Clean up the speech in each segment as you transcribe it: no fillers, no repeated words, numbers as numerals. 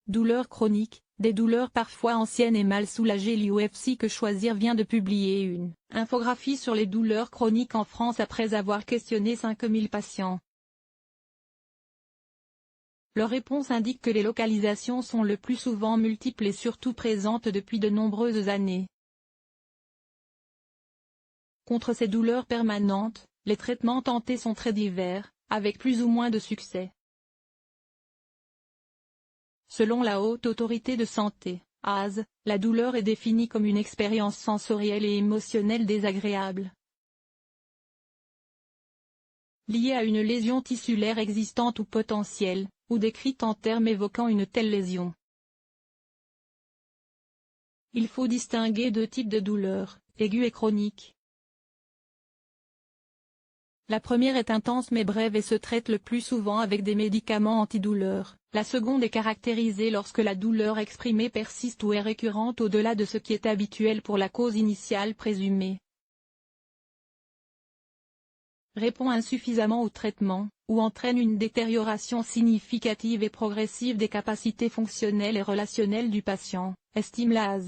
Douleurs chroniques, des douleurs parfois anciennes et mal soulagées. L'UFC Que Choisir vient de publier une infographie sur les douleurs chroniques en France après avoir questionné 5000 patients. Leurs réponses indiquent que les localisations sont le plus souvent multiples et surtout présentes depuis de nombreuses années. Contre ces douleurs permanentes, les traitements tentés sont très divers, avec plus ou moins de succès. Selon la Haute Autorité de Santé, HAS, la douleur est définie comme une expérience sensorielle et émotionnelle désagréable, liée à une lésion tissulaire existante ou potentielle, ou décrite en termes évoquant une telle lésion. Il faut distinguer deux types de douleurs, aiguës et chroniques. La première est intense mais brève et se traite le plus souvent avec des médicaments antidouleurs. La seconde est caractérisée lorsque la douleur exprimée persiste ou est récurrente au-delà de ce qui est habituel pour la cause initiale présumée, répond insuffisamment au traitement, ou entraîne une détérioration significative et progressive des capacités fonctionnelles et relationnelles du patient, estime la HAS.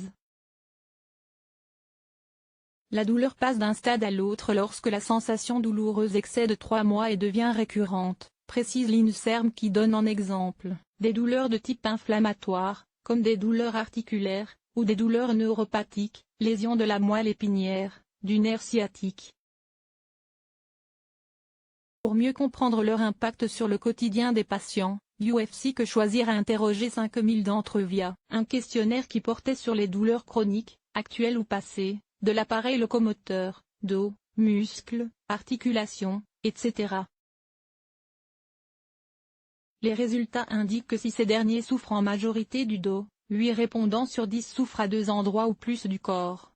La douleur passe d'un stade à l'autre lorsque la sensation douloureuse excède 3 mois et devient récurrente, précise l'INSERM qui donne en exemple, des douleurs de type inflammatoire, comme des douleurs articulaires, ou des douleurs neuropathiques, lésions de la moelle épinière, du nerf sciatique. Pour mieux comprendre leur impact sur le quotidien des patients, l'UFC Que Choisir a interrogé 5000 d'entre eux via un questionnaire qui portait sur les douleurs chroniques, actuelles ou passées, de l'appareil locomoteur, dos, muscles, articulations, etc. Les résultats indiquent que si ces derniers souffrent en majorité du dos, 8 répondants sur 10 souffrent à 2 endroits ou plus du corps.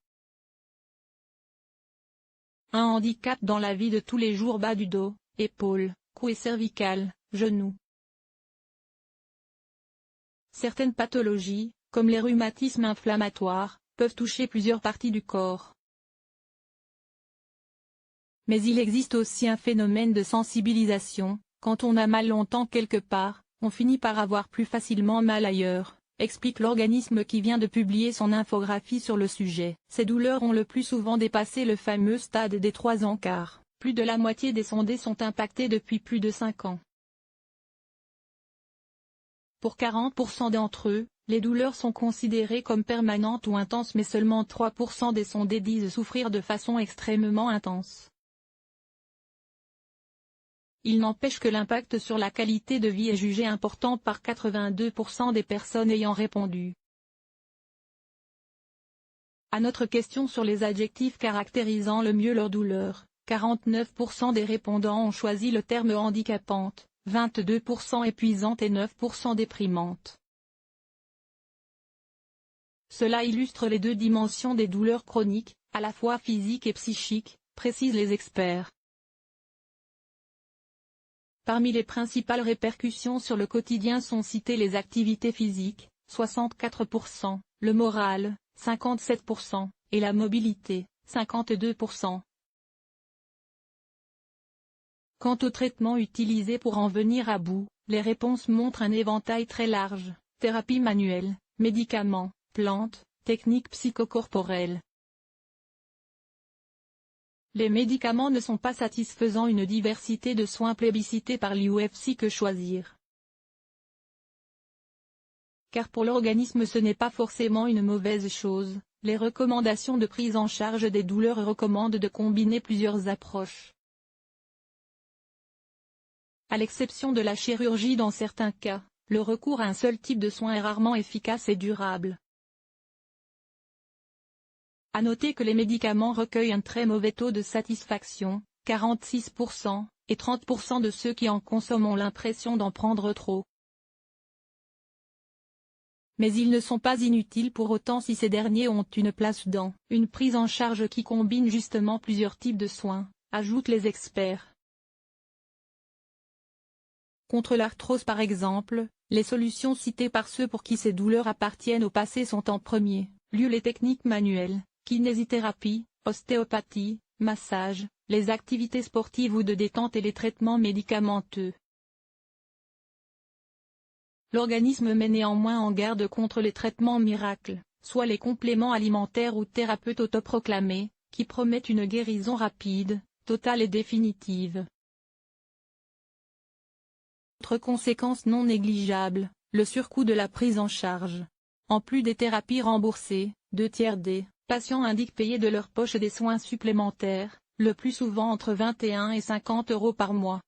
Un handicap dans la vie de tous les jours: bas du dos, épaules, cou et cervical, genoux. Certaines pathologies, comme les rhumatismes inflammatoires, peuvent toucher plusieurs parties du corps. Mais il existe aussi un phénomène de sensibilisation: quand on a mal longtemps quelque part, on finit par avoir plus facilement mal ailleurs, explique l'organisme qui vient de publier son infographie sur le sujet. Ces douleurs ont le plus souvent dépassé le fameux stade des 3 ans car plus de la moitié des sondés sont impactés depuis plus de 5 ans. Pour 40% d'entre eux, les douleurs sont considérées comme permanentes ou intenses, mais seulement 3% des sondés disent souffrir de façon extrêmement intense. Il n'empêche que l'impact sur la qualité de vie est jugé important par 82% des personnes ayant répondu. À notre question sur les adjectifs caractérisant le mieux leur douleur, 49% des répondants ont choisi le terme handicapante, 22% épuisante et 9% déprimante. Cela illustre les deux dimensions des douleurs chroniques, à la fois physiques et psychiques, précisent les experts. Parmi les principales répercussions sur le quotidien sont citées les activités physiques, 64%, le moral, 57%, et la mobilité, 52%. Quant au traitement utilisé pour en venir à bout, les réponses montrent un éventail très large: thérapie manuelle, médicaments, plantes, techniques psychocorporelles. Les médicaments ne sont pas satisfaisants. Une diversité de soins plébiscités par l'UFC Que Choisir. Car pour l'organisme ce n'est pas forcément une mauvaise chose. Les recommandations de prise en charge des douleurs recommandent de combiner plusieurs approches. À l'exception de la chirurgie dans certains cas, le recours à un seul type de soin est rarement efficace et durable. À noter que les médicaments recueillent un très mauvais taux de satisfaction, 46%, et 30% de ceux qui en consomment ont l'impression d'en prendre trop. Mais ils ne sont pas inutiles pour autant si ces derniers ont une place dans une prise en charge qui combine justement plusieurs types de soins, ajoutent les experts. Contre l'arthrose par exemple, les solutions citées par ceux pour qui ces douleurs appartiennent au passé sont en premier lieu les techniques manuelles, kinésithérapie, ostéopathie, massage, les activités sportives ou de détente et les traitements médicamenteux. L'organisme met néanmoins en garde contre les traitements miracles, soit les compléments alimentaires ou thérapeutes autoproclamés, qui promettent une guérison rapide, totale et définitive. Autre conséquence non négligeable, le surcoût de la prise en charge. En plus des thérapies remboursées, 2/3 des patients indiquent payer de leur poche des soins supplémentaires, le plus souvent entre 21 et 50 € par mois.